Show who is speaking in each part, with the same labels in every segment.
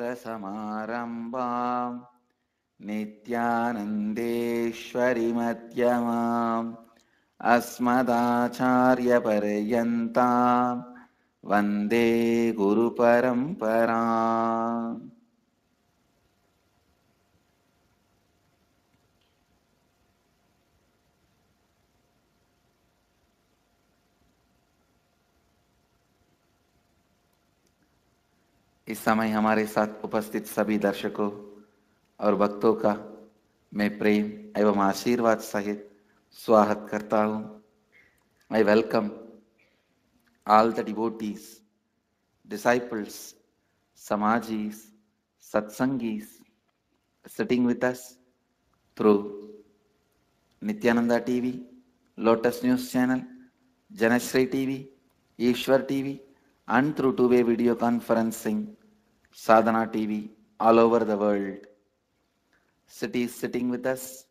Speaker 1: लक्ष्मीनाथसमारम्भां नित्यानन्देश्वरीमध्यमाम् अस्मदाचार्यपर्यन्तां वन्दे गुरुपरम्पराम्. इस समय हमारे साथ उपस्थित सभी दर्शकों और भक्तों का मैं प्रेम एवं आशीर्वाद सहित स्वागत करता हूँ. I welcome all the devotees, disciples, samajis, satsangis sitting with us through Nityananda TV, Lotus News Channel, Janashri TV, Ishwar TV, and through two-way video conferencing, Sadhana TV, all over the world. Cities sitting with us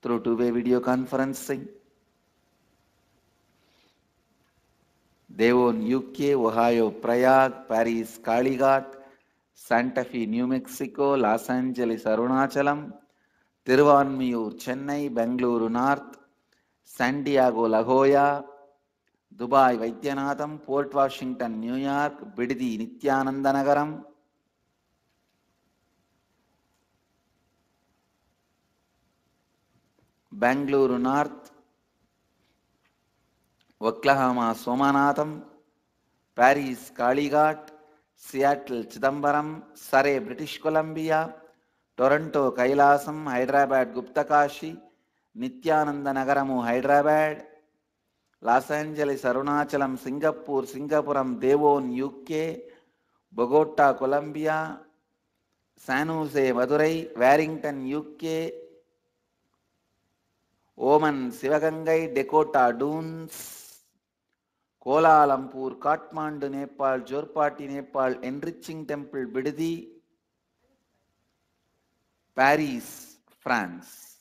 Speaker 1: through two-way video conferencing, Devon, UK, Ohio, Prague, Paris, Kalighat, Santa Fe, New Mexico, Los Angeles, Arunachalam, Tiruvanmiyur, Chennai, Bangalore North, San Diego, La Jolla, Dubai, Vaidyanatham, Port Washington, New York, Biddi, Nityanandanagaram, Bangalore North, Oklahoma, Somanatham, Paris, Kalighat, Seattle, Chidambaram, Surrey, British Columbia, Toronto, Kailasam, Hyderabad, Guptakashi, Nityanandanagaramu, Hyderabad, Los Angeles, Arunachalam, Singapore, Singapuram, Devon, UK, Bogota, Colombia, San Jose, Madurai, Warrington, UK, Oman, Sivagangai, Dakota Dunes, Kuala Lumpur, Kathmandu, Nepal, Jorpati, Nepal, Enriching Temple, Bidadi, Paris, France,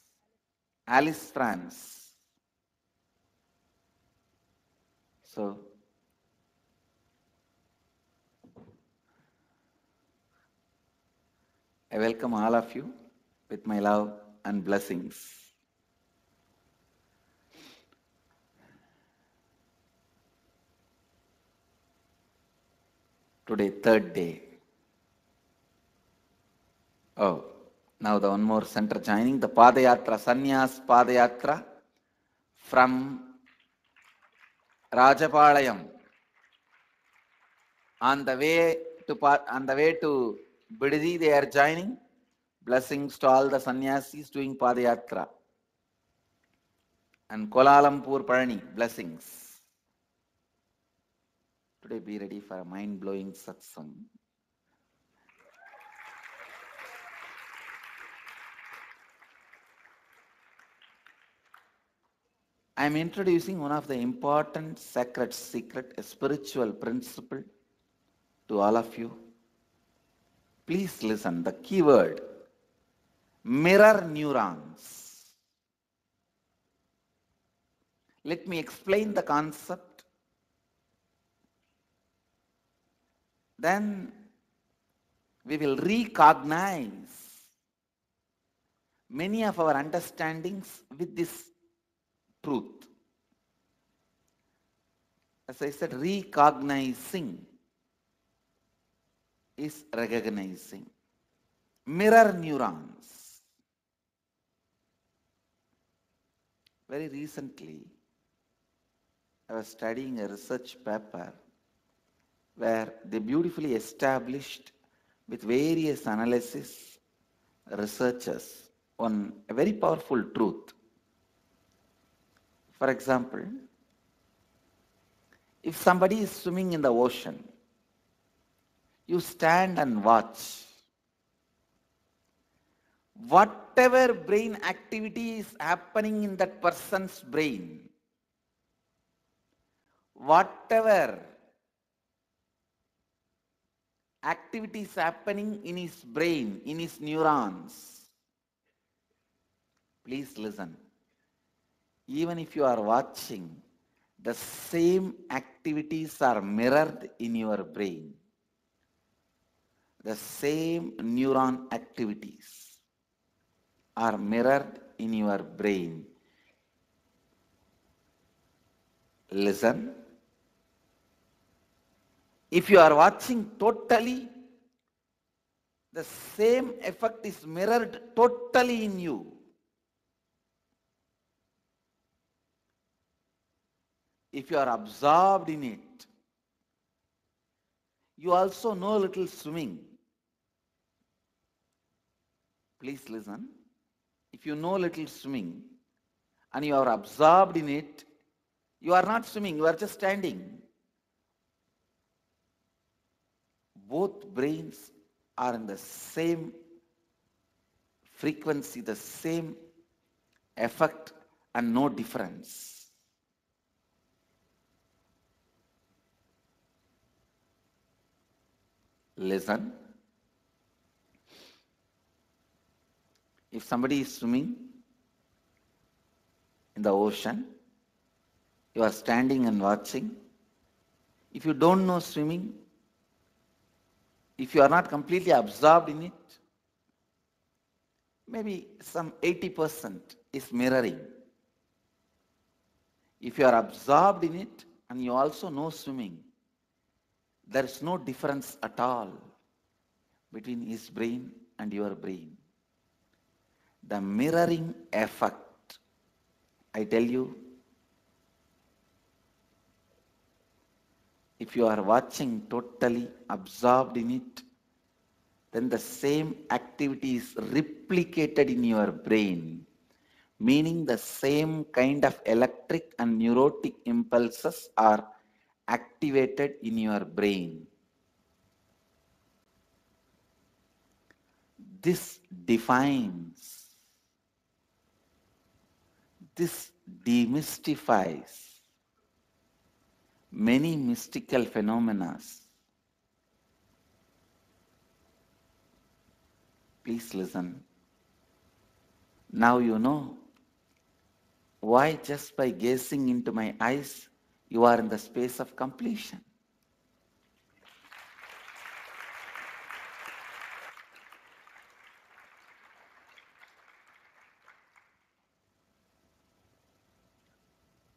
Speaker 1: Alice, France. So, I welcome all of you with my love and blessings. Today, third day. Oh, now the one more center joining, the Padayatra, Sannyas Padayatra from Rajapalayam. On the way to Bidadi, they are joining. Blessings to all the sannyasis doing Padayatra. And Kuala Lumpur, Parani, blessings. Today be ready for a mind-blowing satsang. I am introducing one of the important sacred secret, a spiritual principle to all of you. Please listen, the keyword, mirror neurons. Let me explain the concept. Then we will recognize many of our understandings with this truth. As I said, recognizing is recognizing. Mirror neurons. Very recently, I was studying a research paper where they beautifully established with various analysis researchers on a very powerful truth. For example, if somebody is swimming in the ocean, you stand and watch. Whatever brain activity is happening in that person's brain, whatever activity is happening in his brain, in his neurons, please listen. Even if you are watching, the same activities are mirrored in your brain. the same neuron activities are mirrored in your brain. Listen. If you are watching totally, the same effect is mirrored totally in you. If you are absorbed in it, you also know a little swimming. Please listen. If you know a little swimming and you are absorbed in it, you are not swimming, you are just standing. Both brains are in the same frequency, the same effect, and no difference. Listen. If somebody is swimming in the ocean, you are standing and watching. If you don't know swimming, if you are not completely absorbed in it, maybe some 80% is mirroring. If you are absorbed in it and you also know swimming, there is no difference at all between his brain and your brain. The mirroring effect, I tell you, if you are watching totally absorbed in it, then the same activity is replicated in your brain, meaning the same kind of electric and neurotic impulses are activated in your brain. This defines, this demystifies many mystical phenomena. Please listen. Now you know why just by gazing into my eyes, you are in the space of completion.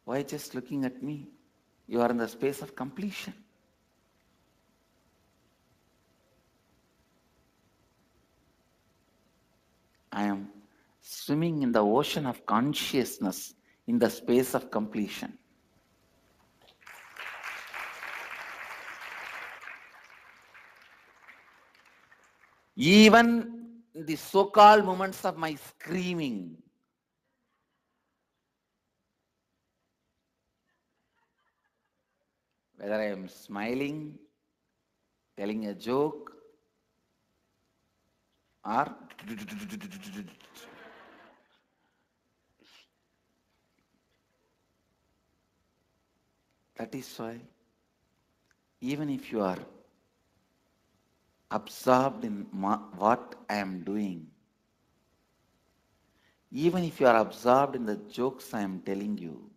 Speaker 1: Why just looking at me, you are in the space of completion. I am swimming in the ocean of consciousness in the space of completion. Even the so-called moments of my screaming, whether I am smiling, telling a joke, or that is why even if you are absorbed in what I am doing, even if you are absorbed in the jokes I am telling you,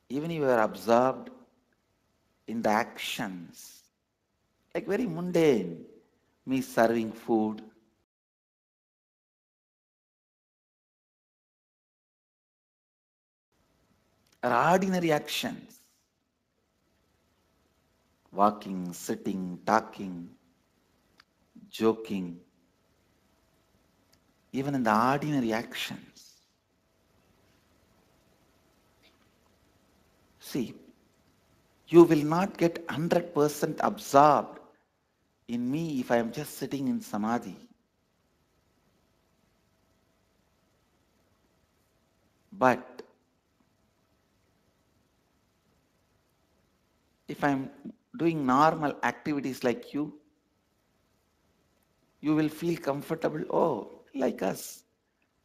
Speaker 1: even if you are absorbed in the actions, like very mundane, me serving food, or ordinary actions, walking, sitting, talking, joking, even in the ordinary actions. See, you will not get 100% absorbed in me if I am just sitting in samadhi. But if I am doing normal activities like you will feel comfortable. Oh, like us.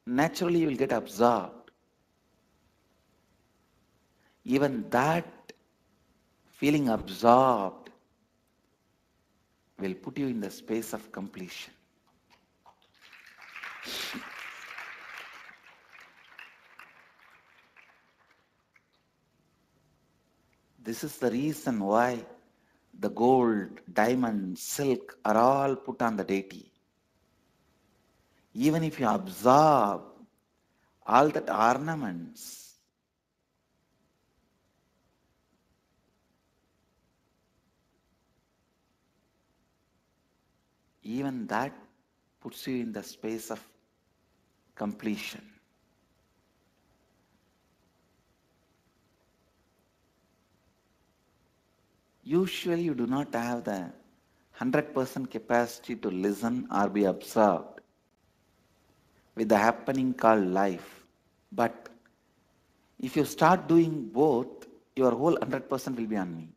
Speaker 1: Naturally, you will get absorbed. Even that feeling absorbed will put you in the space of completion. This is the reason why the gold, diamond, silk are all put on the deity. Even if you absorb all that ornaments, even that puts you in the space of completion. Usually you do not have the 100% capacity to listen or be absorbed with the happening called life. But if you start doing both, your whole 100% will be on me.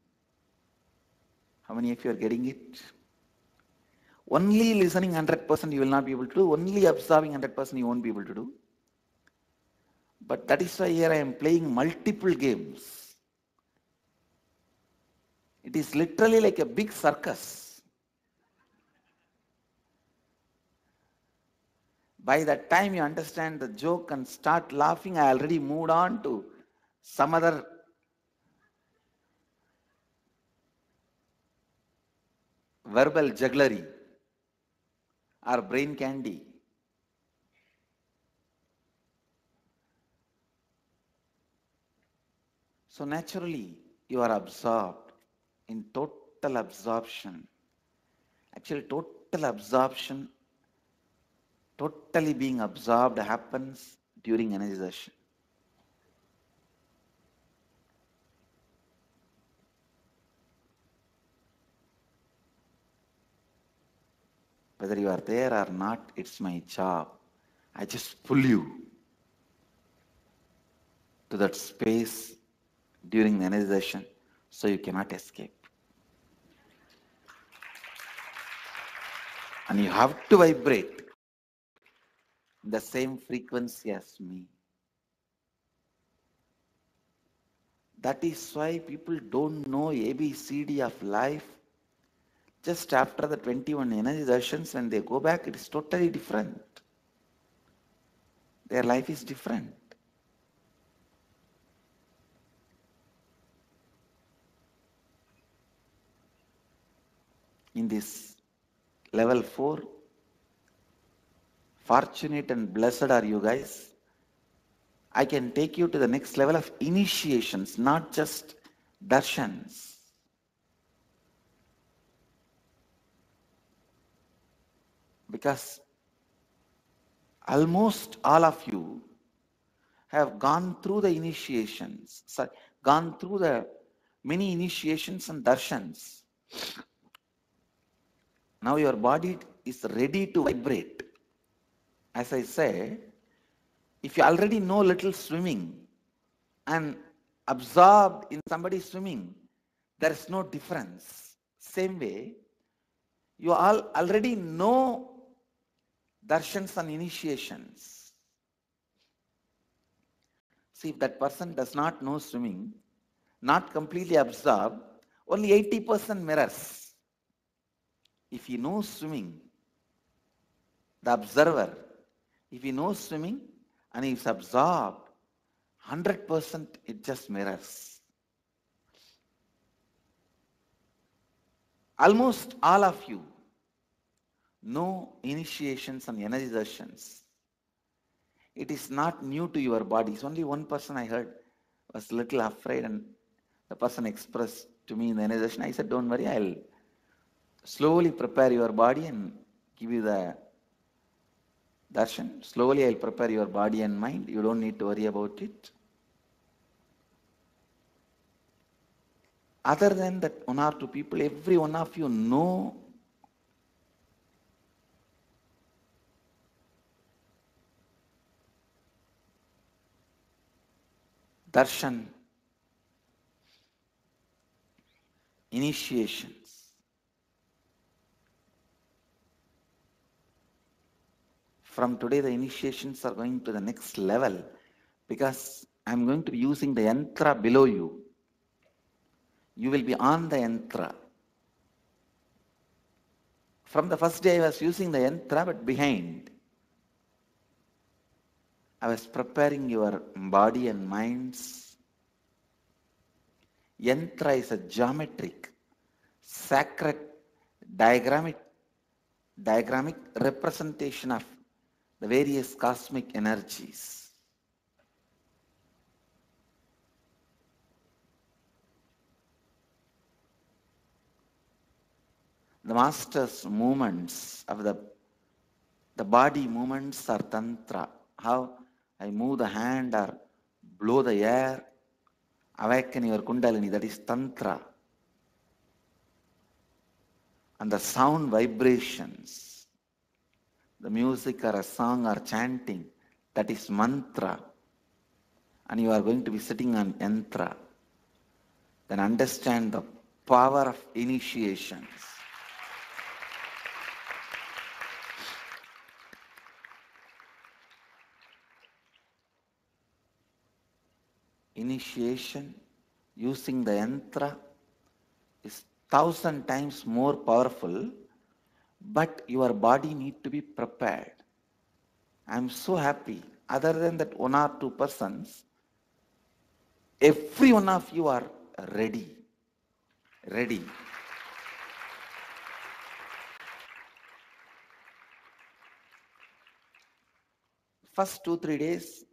Speaker 1: How many of you are getting it? Only listening 100% you will not be able to do. Only absorbing 100% you won't be able to do. But that is why here I am playing multiple games. It is literally like a big circus. By the time you understand the joke and start laughing, I already moved on to some other verbal jugglery or brain candy. So naturally, you are absorbed in total absorption. Actually, total absorption, totally being absorbed happens during energization. Whether you are there or not, it's my job. I just pull you to that space during the energization so you cannot escape. And you have to vibrate in the same frequency as me. That is why people don't know ABCD of life. Just after the 21 energy darshan, when they go back, it is totally different. Their life is different. In this level 4, fortunate and blessed are you guys. I can take you to the next level of initiations, not just darshans. Because almost all of you have gone through the initiations, gone through the many initiations and darshans. Now your body is ready to vibrate. As I said, if you already know little swimming and absorbed in somebody swimming, there is no difference. Same way, you all already know darshans and initiations. See, if that person does not know swimming, not completely absorbed, only 80% mirrors. If he knows swimming, the observer, if he knows swimming and he is absorbed, 100% it just mirrors. Almost all of you know initiations and energy darshan. It is not new to your body. It's only one person I heard was a little afraid, and the person expressed to me in the energy darshan. I said, don't worry, I'll slowly prepare your body and give you the darshan. Slowly I'll prepare your body and mind. You don't need to worry about it. Other than that one or two people, every one of you know darshan, initiations. From today, the initiations are going to the next level because I'm going to be using the yantra below you. You will be on the yantra. From the first day, I was using the yantra, but behind. I was preparing your body and minds. Yantra is a geometric, sacred diagrammic, diagrammic representation of the various cosmic energies. The master's movements of the body movements are tantra. How I move the hand or blow the air, awaken your kundalini, that is tantra. And the sound vibrations, the music or a song or chanting, that is mantra. And you are going to be sitting on yantra. Then understand the power of initiations. Initiation using the yantra is 1,000 times more powerful, but your body need to be prepared. I am so happy. Other than that 1 or 2 persons, every one of you are ready. Ready. First 2-3 days,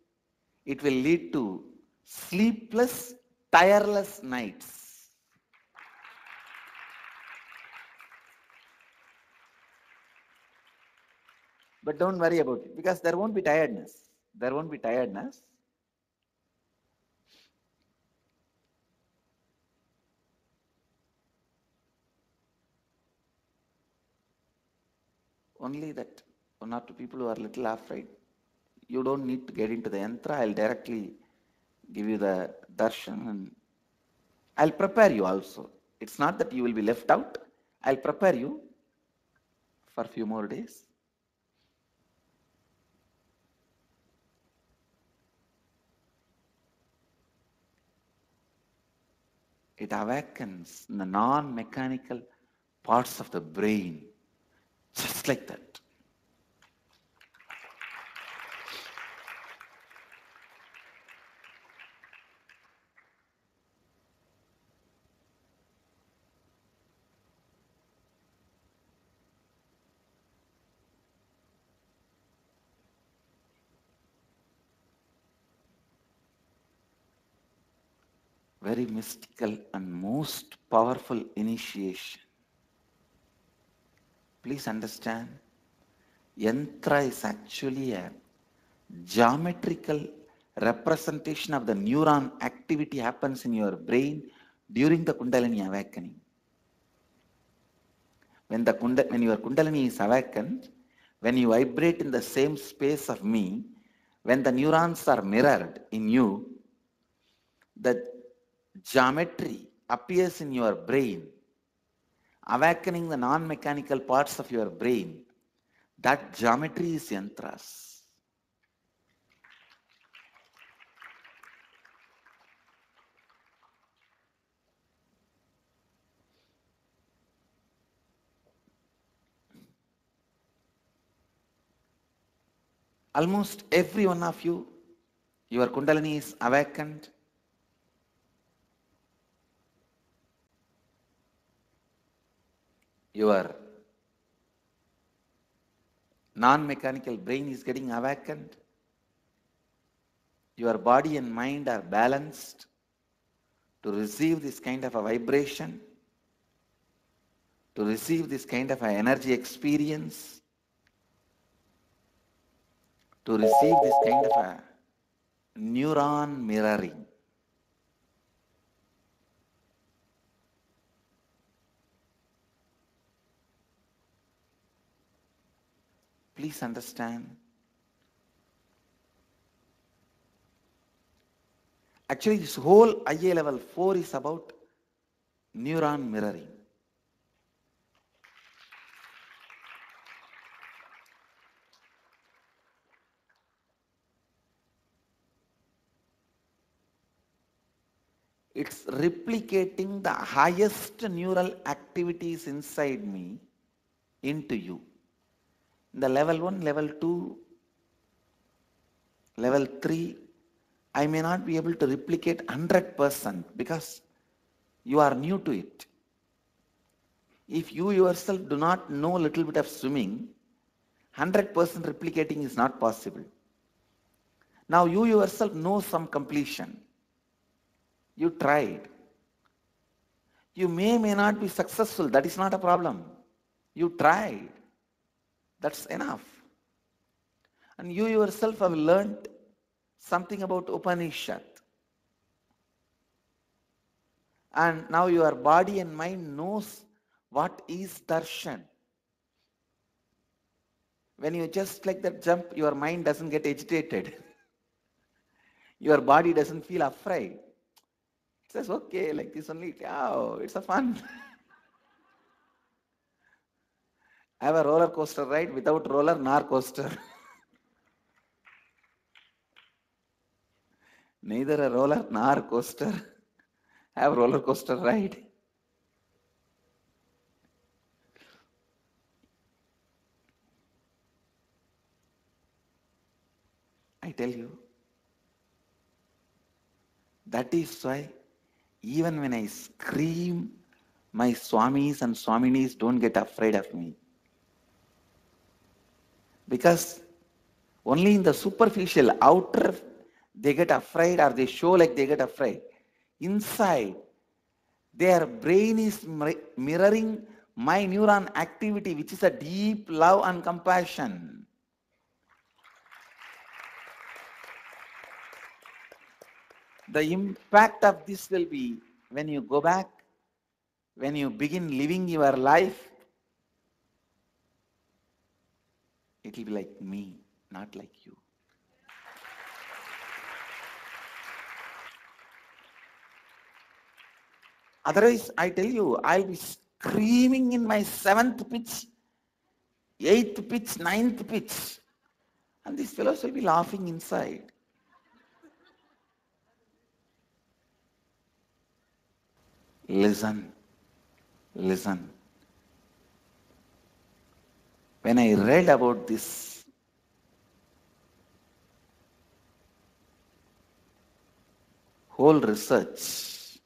Speaker 1: it will lead to sleepless, tireless nights. But don't worry about it, because there won't be tiredness. There won't be tiredness. Only that 1 or 2 people who are little afraid, you don't need to get into the yantra. I'll directly give you the darshan and I'll prepare you also. It's not that you will be left out. I'll prepare you for a few more days. It awakens the non-mechanical parts of the brain, just like that. Very mystical and most powerful initiation. Please understand, yantra is actually a geometrical representation of the neuron activity happens in your brain during the Kundalini awakening. When your Kundalini is awakened, when you vibrate in the same space of me, when the neurons are mirrored in you, the geometry appears in your brain, awakening the non-mechanical parts of your brain. That geometry is yantras. Almost every one of you, your Kundalini is awakened. Your non-mechanical brain is getting awakened. Your body and mind are balanced to receive this kind of a vibration, to receive this kind of an energy experience, to receive this kind of a neuron mirroring. Please understand. Actually, this whole IA level 4 is about neuron mirroring. It's replicating the highest neural activities inside me into you. The level 1, level 2, level 3, I may not be able to replicate 100% because you are new to it. If you yourself do not know a little bit of swimming, 100% replicating is not possible. Now you yourself know some completion. You tried. You may not be successful. That is not a problem. You tried. That's enough. And you yourself have learned something about Upanishad. And now your body and mind knows what is darshan. When you just like that jump, your mind doesn't get agitated. Your body doesn't feel afraid. It says, okay, like this only. Oh, it's a fun. I have a roller coaster ride without roller nor coaster. Neither a roller nor coaster. I have roller coaster ride. I tell you, that is why even when I scream, my Swamis and Swaminis don't get afraid of me. Because only in the superficial, outer, they get afraid or they show like they get afraid. Inside, their brain is mirroring my neuron activity, which is a deep love and compassion. The impact of this will be when you go back, when you begin living your life, it will be like me, not like you. Otherwise, I tell you, I'll be screaming in my 7th pitch, 8th pitch, 9th pitch. And these fellows will be laughing inside. Listen, listen. When I read about this whole research,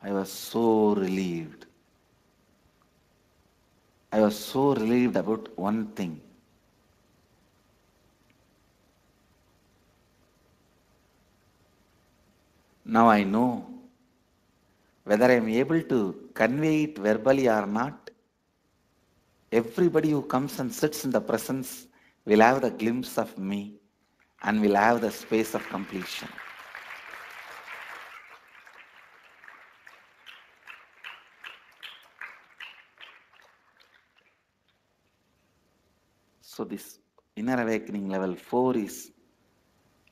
Speaker 1: I was so relieved. I was so relieved about one thing. Now I know whether I am able to convey it verbally or not. Everybody who comes and sits in the presence will have the glimpse of me and will have the space of completion. So this inner awakening level 4 is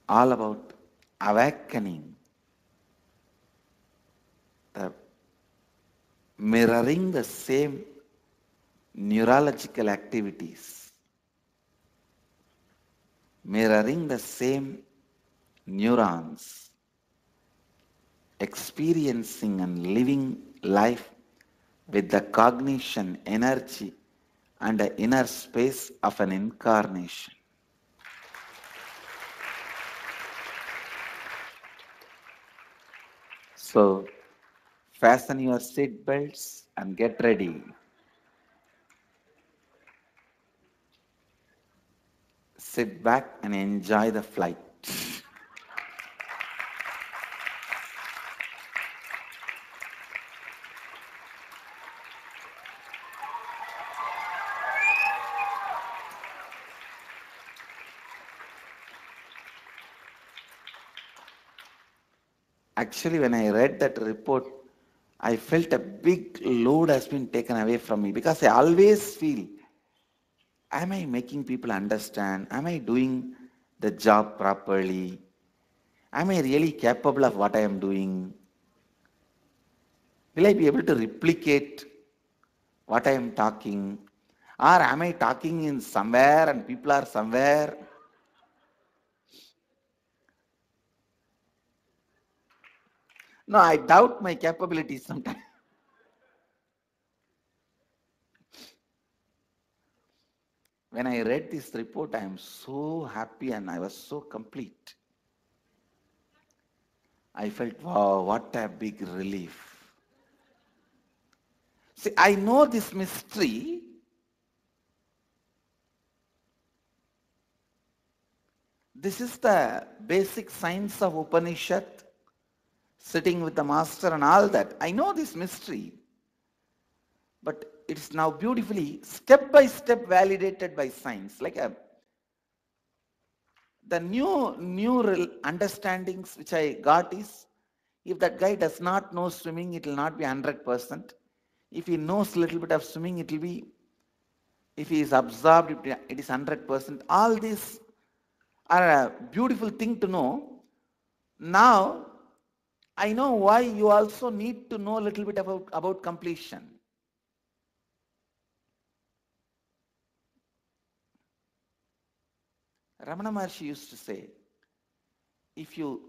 Speaker 1: all about awakening, the mirroring the same neurological activities, mirroring the same neurons, experiencing and living life with the cognition, energy, and the inner space of an incarnation. So, fasten your seat belts and get ready. Sit back and enjoy the flight. Actually, when I read that report, I felt a big load has been taken away from me because I always feel, am I making people understand? Am I doing the job properly? Am I really capable of what I am doing? Will I be able to replicate what I am talking? Or am I talking in somewhere and people are somewhere? No, I doubt my capabilities sometimes. When I read this report, I am so happy and I was so complete. I felt, wow, what a big relief. See, I know this mystery. This is the basic science of Upanishad, sitting with the master and all that. I know this mystery. But it's now beautifully, step by step, validated by science. Like the new understandings which I got is, if that guy does not know swimming, it will not be 100%. If he knows a little bit of swimming, it will be, if he is absorbed, it is 100%. All these are a beautiful thing to know. Now, I know why you also need to know a little bit about completion. Ramana Maharshi used to say, if you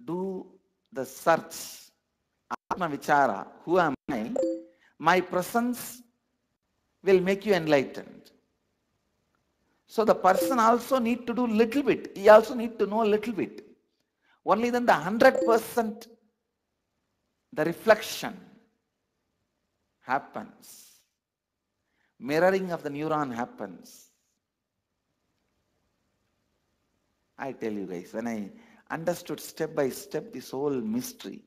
Speaker 1: do the search, Atma Vichara, who am I? My presence will make you enlightened. So the person also need to do little bit. He also need to know a little bit. Only then the 100% the reflection happens. Mirroring of the neuron happens. I tell you guys, when I understood step by step this whole mystery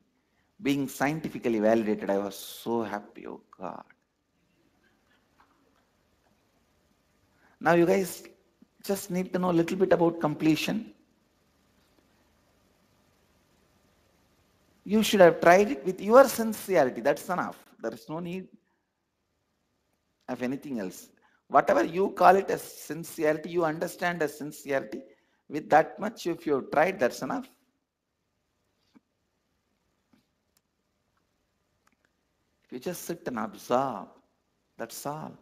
Speaker 1: being scientifically validated, I was so happy. Oh God. Now you guys just need to know a little bit about completion. You should have tried it with your sincerity. That's enough. There is no need of anything else. Whatever you call it as sincerity, you understand as sincerity. With that much, if you have tried, that's enough. If you just sit and observe, that's all.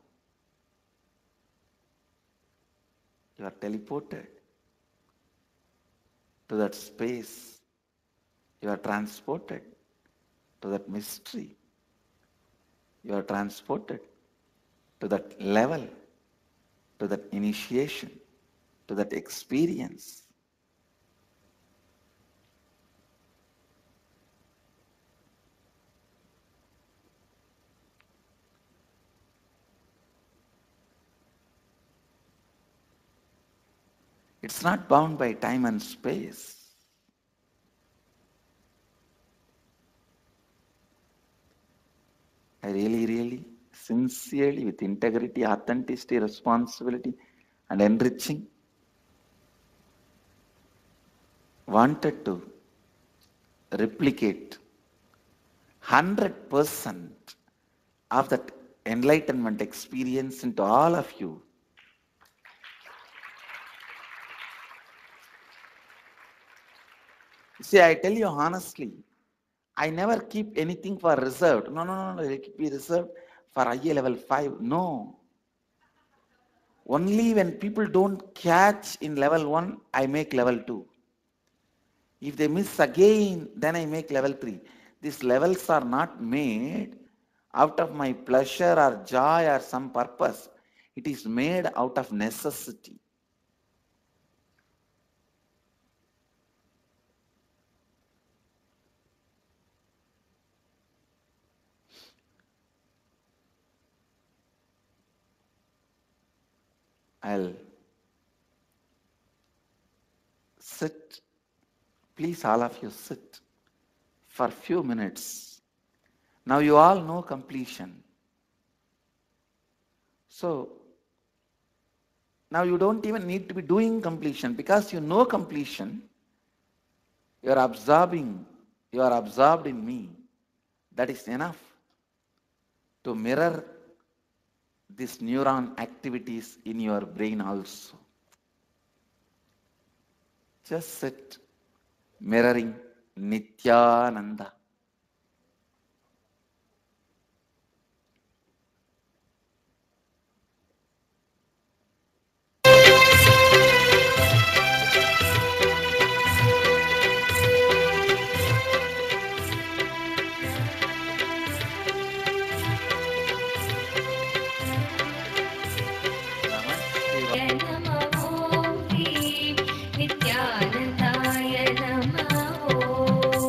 Speaker 1: You are teleported to that space. You are transported to that mystery. You are transported to that level, to that initiation, to that experience. It's not bound by time and space. I really, sincerely, with integrity, authenticity, responsibility, and enriching, wanted to replicate 100% of that enlightenment experience into all of you. See, I tell you honestly, I never keep anything for reserved. No, let it be reserved for IA level 5. No. Only when people don't catch in level 1, I make level 2. If they miss again, then I make level 3. These levels are not made out of my pleasure or joy or some purpose. It is made out of necessity. I'll sit. Please, all of you sit for a few minutes. Now you all know completion. So, now you don't even need to be doing completion because you know completion. You are absorbing, you are absorbed in me. That is enough to mirror these neuron activities in your brain also. Just sit, mirroring Nityananda.
Speaker 2: नमो ॐ नित्यानन्दाय नमः ॐ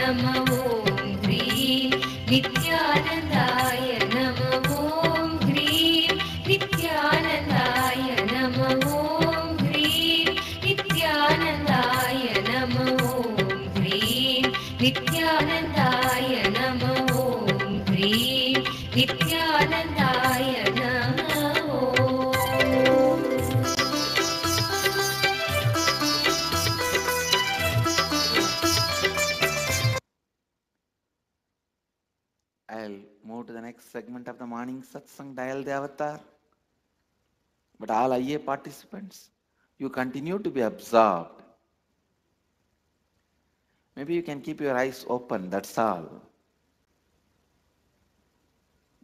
Speaker 2: नमः ॐ ह्रीं नित्यानन्दाय नमः ॐ ह्रीं नित्यानन्दाय नमः ॐ ह्रीं नित्यानन्दाय नमः ॐ ह्रीं नित्यानन्दाय नमः ॐ ह्रीं नित्यानन्दाय नमः
Speaker 1: I'll move to the next segment of the morning satsang, Dial the Avatar. But all IA participants, you continue to be absorbed. Maybe you can keep your eyes open, that's all.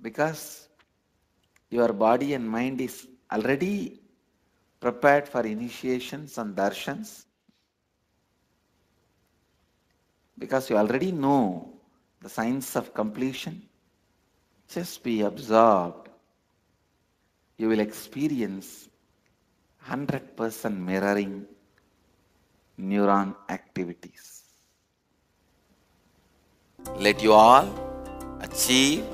Speaker 1: Because your body and mind is already prepared for initiations and darshans. Because you already know the signs of completion. Just be absorbed. You will experience 100% mirroring neuron activities. Let you all achieve,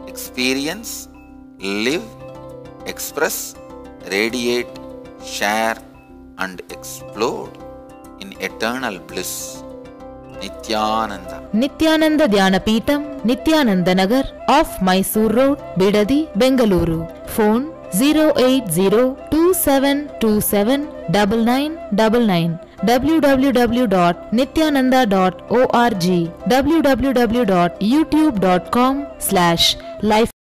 Speaker 1: experience, live, express, radiate, share and explode in eternal bliss. Nityananda.
Speaker 3: Nityananda Dhyanapitham, Nityananda Nagar, off Mysore Road, Bidadi, Bengaluru. Phone 08027279999. www.nityananda.org. www.youtube.com/life